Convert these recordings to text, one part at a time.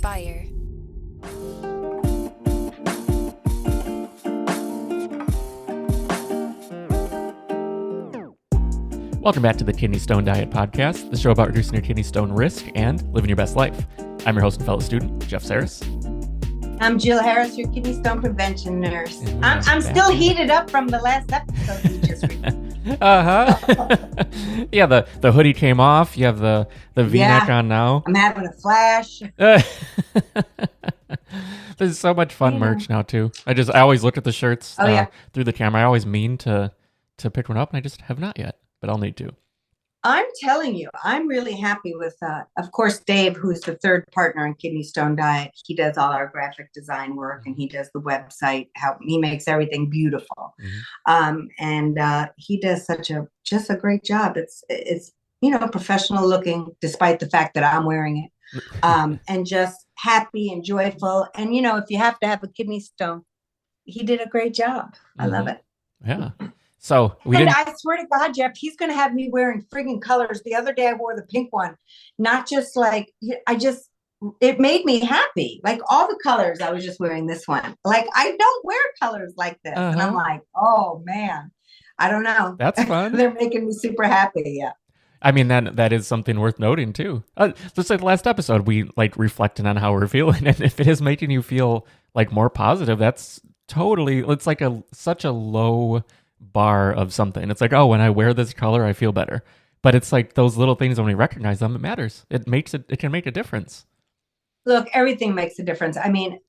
inspire. Welcome back to the Kidney Stone Diet Podcast, the show about reducing your kidney stone risk and living your best life. I'm your host and fellow student, Jeff Saris. I'm Jill Harris, your kidney stone prevention nurse. I'm still heated up from the last episode we just recorded. Yeah, the hoodie came off. You have the V-neck on now. I'm having a flash. There's so much fun merch now too. I always look at the shirts through the camera. I always mean to pick one up, and I just have not yet, but I'll need to. I'm telling you, I'm really happy with, of course, Dave, who's the third partner in Kidney Stone Diet. He does all our graphic design work, and he does the website. He makes everything beautiful, and he does just a great job. It's professional looking, despite the fact that I'm wearing it, and just happy and joyful. And if you have to have a kidney stone, he did a great job. I love it. Yeah. So I swear to God, Jeff, he's going to have me wearing friggin' colors. The other day I wore the pink one, not just like, it made me happy. Like all the colors, I was just wearing this one. Like I don't wear colors like this. And I'm like, oh man, I don't know. That's fun. They're making me super happy. Yeah. I mean, that is something worth noting too. Just like the last episode, we reflected on how we're feeling. And if it is making you feel more positive, that's it's like such a low bar of something. It's like, oh, when I wear this color, I feel better. But it's like those little things, when we recognize them, it matters. It can make a difference. Look, everything makes a difference. I mean,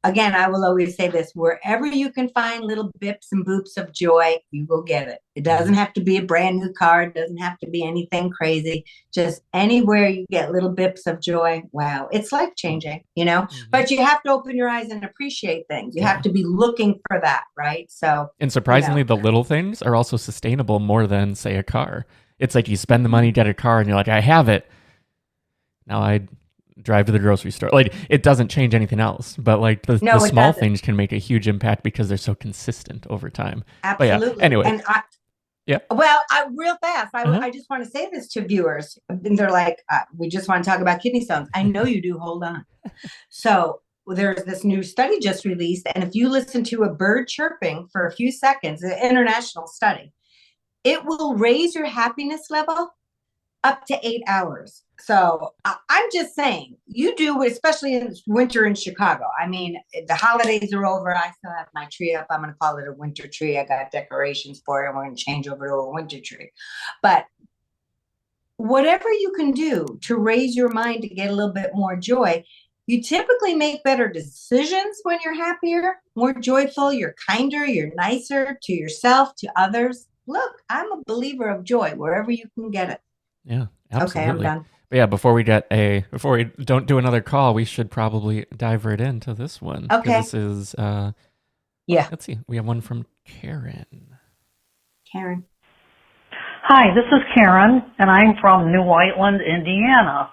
again, I will always say this: wherever you can find little bips and boops of joy, you will get it. It doesn't have to be a brand new car. It doesn't have to be anything crazy. Just anywhere you get little bips of joy. Wow. It's life changing, but you have to open your eyes and appreciate things. You have to be looking for that. Right. So, and surprisingly, the little things are also sustainable more than, say, a car. It's like you spend the money, get a car, and you're like, I have it. Now I drive to the grocery store. It doesn't change anything else, but the small things can make a huge impact because they're so consistent over time. Absolutely. But yeah, anyway. And real fast, I just want to say this to viewers. And they're like, we just want to talk about kidney stones. I know you do. Hold on. So there's this new study just released. And if you listen to a bird chirping for a few seconds, an international study, it will raise your happiness level up to 8 hours. So I'm just saying, you do, especially in winter in Chicago. I mean, the holidays are over. I still have my tree up. I'm going to call it a winter tree. I got decorations for it. And we're going to change over to a winter tree. But whatever you can do to raise your mind to get a little bit more joy, you typically make better decisions when you're happier, more joyful, you're kinder, you're nicer to yourself, to others. Look, I'm a believer of joy wherever you can get it. Yeah, absolutely. Okay, I'm done. But yeah, before we don't do another call, we should probably dive right into this one. Okay. This is, let's see. We have one from Karen. Karen. Hi, this is Karen, and I'm from New Whiteland, Indiana.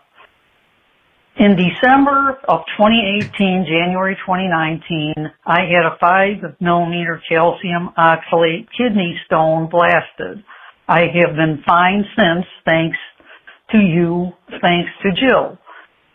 In December of 2018, January 2019, I had a 5 millimeter calcium oxalate kidney stone blasted. I have been fine since, thanks to you, thanks to Jill.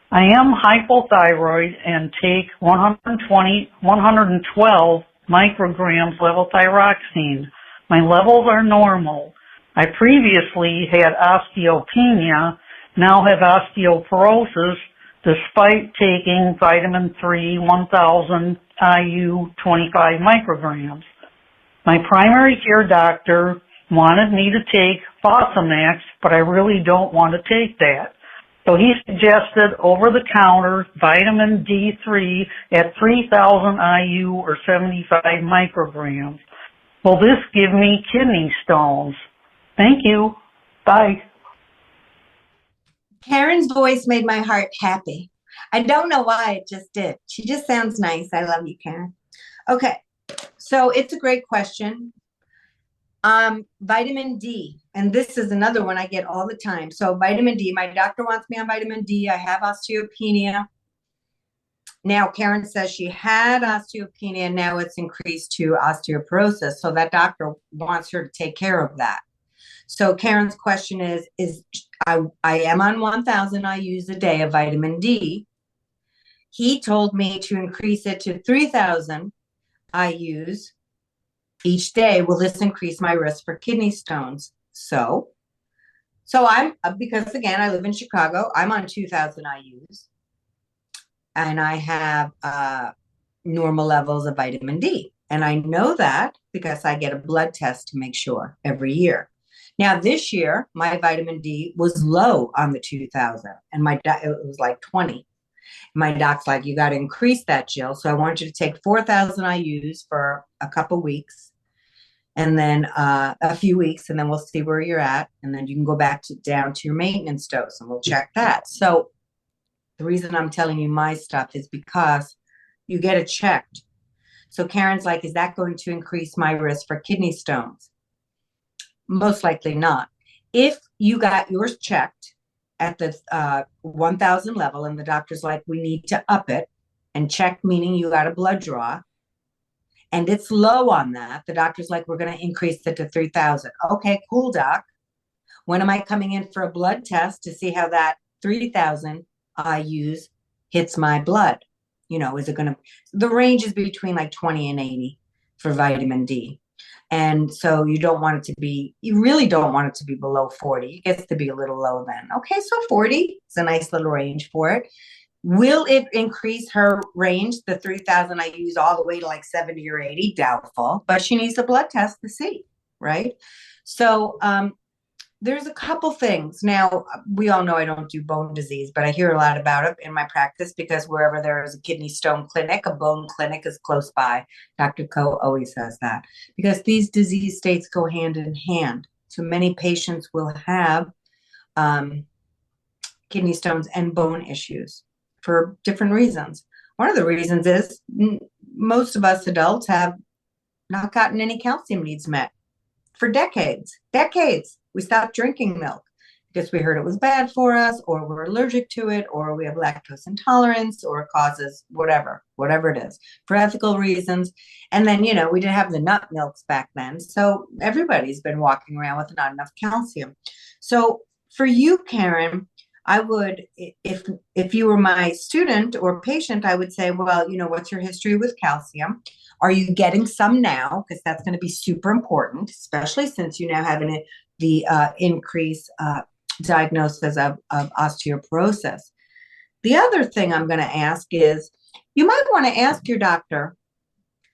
I am hypothyroid and take 112 micrograms levothyroxine. My levels are normal. I previously had osteopenia, now have osteoporosis, despite taking vitamin 3, 1000 IU, 25 micrograms. My primary care doctor wanted me to take Fosamax, but I really don't want to take that. So he suggested over-the-counter vitamin D3 at 3000 IU or 75 micrograms. Will this give me kidney stones? Thank you. Bye. Karen's voice made my heart happy. I don't know why, it just did. She just sounds nice. I love you, Karen. Okay, so it's a great question. Vitamin D, and this is another one I get all the time. So vitamin D, my doctor wants me on vitamin D. I have osteopenia. Now, Karen says she had osteopenia. Now it's increased to osteoporosis. So that doctor wants her to take care of that. So Karen's question is I am on 1000 IUs a day of vitamin D. He told me to increase it to 3,000 IUs each day. Will this increase my risk for kidney stones? So I'm, because again, I live in Chicago, I'm on 2,000 IUs and I have normal levels of vitamin D. And I know that because I get a blood test to make sure every year. Now, this year, my vitamin D was low on the 2,000 and it was like 20. My doc's like, you got to increase that, Jill. So I want you to take 4,000 IUs for a couple weeks and then a few weeks, and then we'll see where you're at. And then you can go back down to your maintenance dose and we'll check that. So the reason I'm telling you my stuff is because you get it checked. So Karen's like, is that going to increase my risk for kidney stones? Most likely not. If you got yours checked at the 1,000 level and the doctor's like, we need to up it and check, meaning you got a blood draw, and it's low on that, the doctor's like, we're going to increase it to 3,000. Okay, cool, doc. When am I coming in for a blood test to see how that 3,000 IUs hits my blood? You know, is it going to, the range is between like 20 and 80 for vitamin D. And so you really don't want it to be below 40. It gets to be a little low then. Okay, so 40 is a nice little range for it. Will it increase her range, the 3,000 I use, all the way to like 70 or 80? Doubtful, but she needs a blood test to see, right? So there's a couple things. Now, we all know I don't do bone disease, but I hear a lot about it in my practice because wherever there is a kidney stone clinic, a bone clinic is close by. Dr. Coe always says that because these disease states go hand in hand. So many patients will have kidney stones and bone issues for different reasons. One of the reasons is most of us adults have not gotten any calcium needs met for decades. We stopped drinking milk because we heard it was bad for us, or we're allergic to it, or we have lactose intolerance, or it causes whatever it is, for ethical reasons. And then, we didn't have the nut milks back then. So everybody's been walking around with not enough calcium. So for you, Karen, I would, if you were my student or patient, I would say, well, what's your history with calcium? Are you getting some now? Because that's going to be super important, especially since you now have the increased diagnosis of osteoporosis. The other thing I'm going to ask is, you might want to ask your doctor,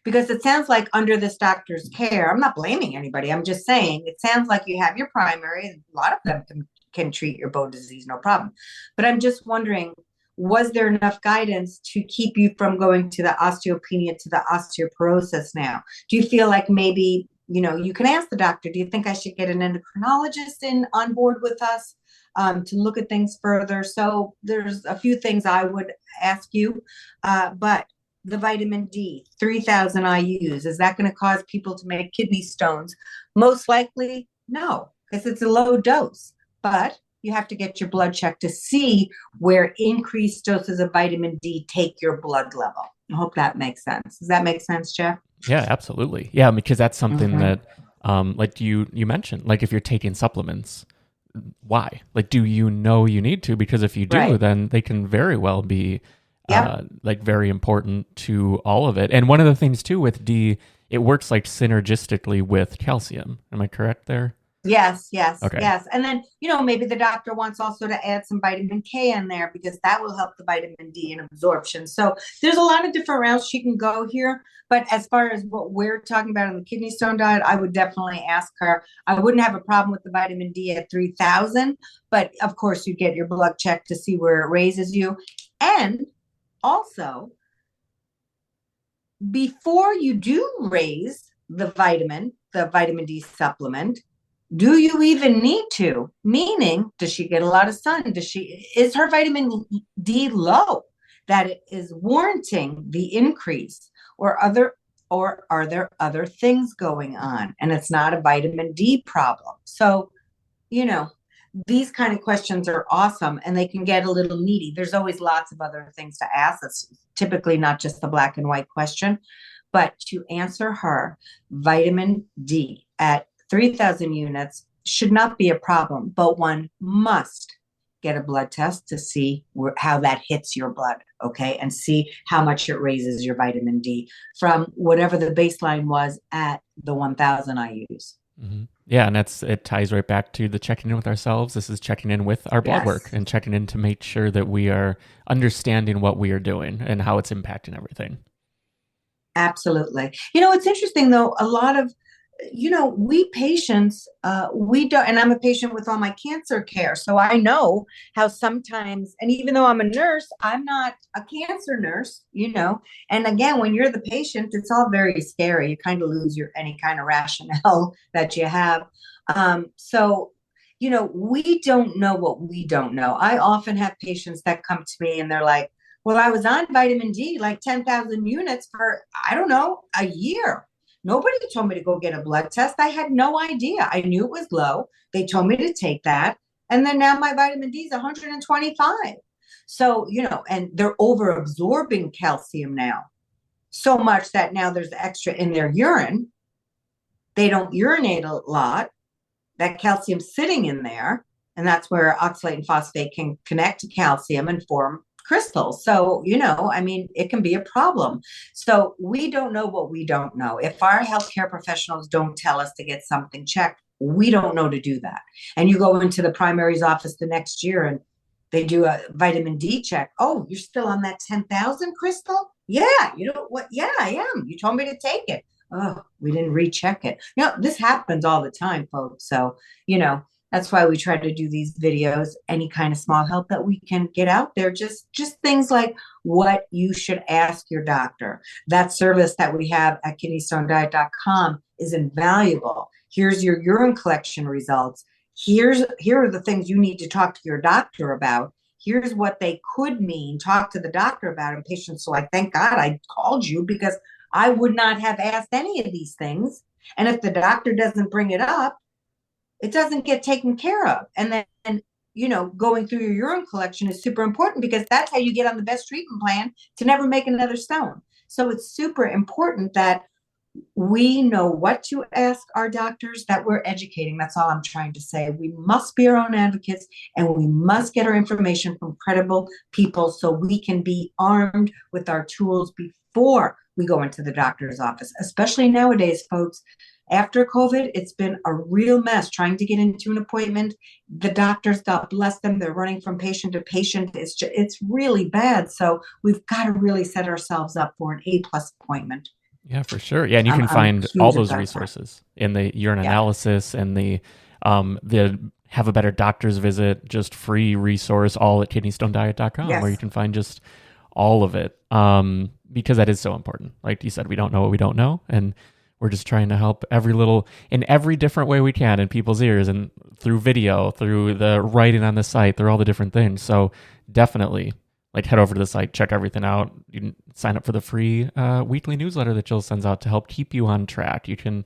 because it sounds like under this doctor's care, I'm not blaming anybody, I'm just saying, it sounds like you have your primary, and a lot of them can treat your bone disease, no problem. But I'm just wondering, was there enough guidance to keep you from going to the osteopenia, to the osteoporosis now? Do you feel like maybe, you can ask the doctor, do you think I should get an endocrinologist on board with us to look at things further? So there's a few things I would ask you, but the vitamin D, 3,000 IUs, is that going to cause people to make kidney stones? Most likely, no, because it's a low dose. But you have to get your blood checked to see where increased doses of vitamin D take your blood level. I hope that makes sense. Does that make sense, Jeff? Yeah, absolutely. Yeah, because that's something that, like you mentioned, like if you're taking supplements, why? Like, do you know you need to? Because if you do, then they can very well be like very important to all of it. And one of the things too with D, it works like synergistically with calcium. Am I correct there? Yes. Okay. Yes. And then, maybe the doctor wants also to add some vitamin K in there because that will help the vitamin D in absorption. So there's a lot of different routes she can go here. But as far as what we're talking about in the kidney stone diet, I would definitely ask her. I wouldn't have a problem with the vitamin D at 3,000, but of course you get your blood checked to see where it raises you. And also, before you do raise the vitamin D supplement, do you even need to? Meaning, does she get a lot of sun? Is her vitamin D low that it is warranting the increase, or are there other things going on and it's not a vitamin D problem? So, these kind of questions are awesome and they can get a little needy. There's always lots of other things to ask. It's typically not just the black and white question, but to answer her, vitamin D at 3,000 units should not be a problem, but one must get a blood test to see how that hits your blood, okay? And see how much it raises your vitamin D from whatever the baseline was at the 1,000 IUs. Mm-hmm. Yeah, and it ties right back to the checking in with ourselves. This is checking in with our blood work and checking in to make sure that we are understanding what we are doing and how it's impacting everything. Absolutely. It's interesting though, a lot of, we patients, we don't, and I'm a patient with all my cancer care. So I know how sometimes, and even though I'm a nurse, I'm not a cancer nurse, and again, when you're the patient, it's all very scary. You kind of lose any kind of rationale that you have. So, we don't know what we don't know. I often have patients that come to me and they're like, well, I was on vitamin D, like 10,000 units for, I don't know, a year. Nobody told me to go get a blood test. I had no idea. I knew it was low. They told me to take that. And then now my vitamin D is 125. So, and they're over absorbing calcium now so much that now there's extra in their urine. They don't urinate a lot. That calcium's sitting in there. And that's where oxalate and phosphate can connect to calcium and form crystals. So, it can be a problem. So we don't know what we don't know. If our healthcare professionals don't tell us to get something checked, we don't know to do that. And you go into the primary's office the next year and they do a vitamin D check. Oh, you're still on that 10,000 crystal? Yeah. What? Yeah, I am. You told me to take it. Oh, we didn't recheck it. This happens all the time, folks. So, that's why we try to do these videos, any kind of small help that we can get out there. Just things like what you should ask your doctor. That service that we have at kidneystonediet.com is invaluable. Here's your urine collection results. Here are the things you need to talk to your doctor about. Here's what they could mean. Talk to the doctor about. And patients are like, thank God I called you because I would not have asked any of these things. And if the doctor doesn't bring it up, it doesn't get taken care of. And then, going through your urine collection is super important because that's how you get on the best treatment plan to never make another stone. So it's super important that we know what to ask our doctors, that we're educating. That's all I'm trying to say. We must be our own advocates and we must get our information from credible people so we can be armed with our tools before we go into the doctor's office, especially nowadays, folks. After COVID, it's been a real mess trying to get into an appointment. The doctors, God bless them, they're running from patient to patient. It's really bad. So we've got to really set ourselves up for an A+ appointment. Yeah, for sure. Yeah, and you can find all those resources in the urine analysis and the Have a Better Doctor's Visit, just free resource, all at kidneystonediet.com, where you can find just all of it. Because that is so important. Like you said, we don't know what we don't know, and we're just trying to help in every different way we can in people's ears, and through video, through the writing on the site, through all the different things. So definitely, head over to the site, check everything out. You can sign up for the free weekly newsletter that Jill sends out to help keep you on track. You can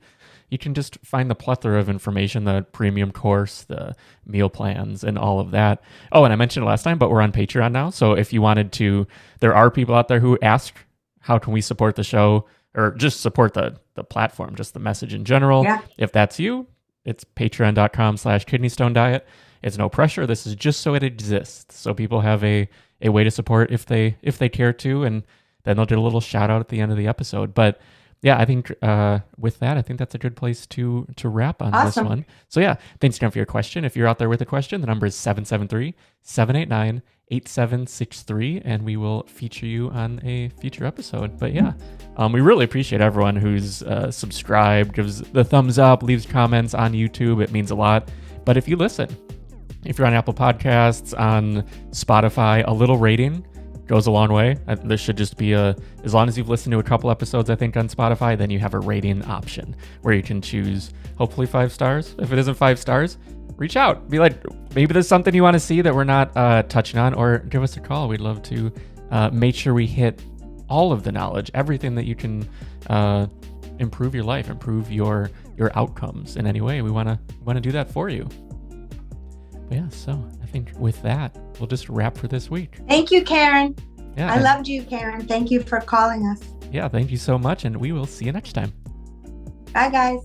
just find the plethora of information, the premium course, the meal plans, and all of that. Oh, and I mentioned it last time, but we're on Patreon now. So if you wanted to, there are people out there who ask, how can we support the show? Or just support the platform, just the message in general. Yeah. If that's you, it's patreon.com/kidneystonediet. It's no pressure. This is just so it exists. So people have a way to support if they care to, and then they'll get a little shout out at the end of the episode. But yeah, I think with that, I think that's a good place to wrap on this one. So yeah, thanks again for your question. If you're out there with a question, the number is 773-789-8763, and we will feature you on a future episode. But yeah, we really appreciate everyone who's subscribed, gives the thumbs up, leaves comments on YouTube. It means a lot. But if you listen, if you're on Apple Podcasts, on Spotify, a little rating goes a long way. This should just be as long as you've listened to a couple episodes, I think, on Spotify, then you have a rating option where you can choose, hopefully 5 stars. If it isn't 5 stars, reach out. Be like, maybe there's something you want to see that we're not touching on, or give us a call. We'd love to make sure we hit all of the knowledge, everything that you can improve your life, improve your outcomes in any way. We want to do that for you. But yeah, so I think with that, we'll just wrap for this week. Thank you, Karen. Yeah, I loved you, Karen. Thank you for calling us. Yeah, thank you so much, and we will see you next time. Bye, guys.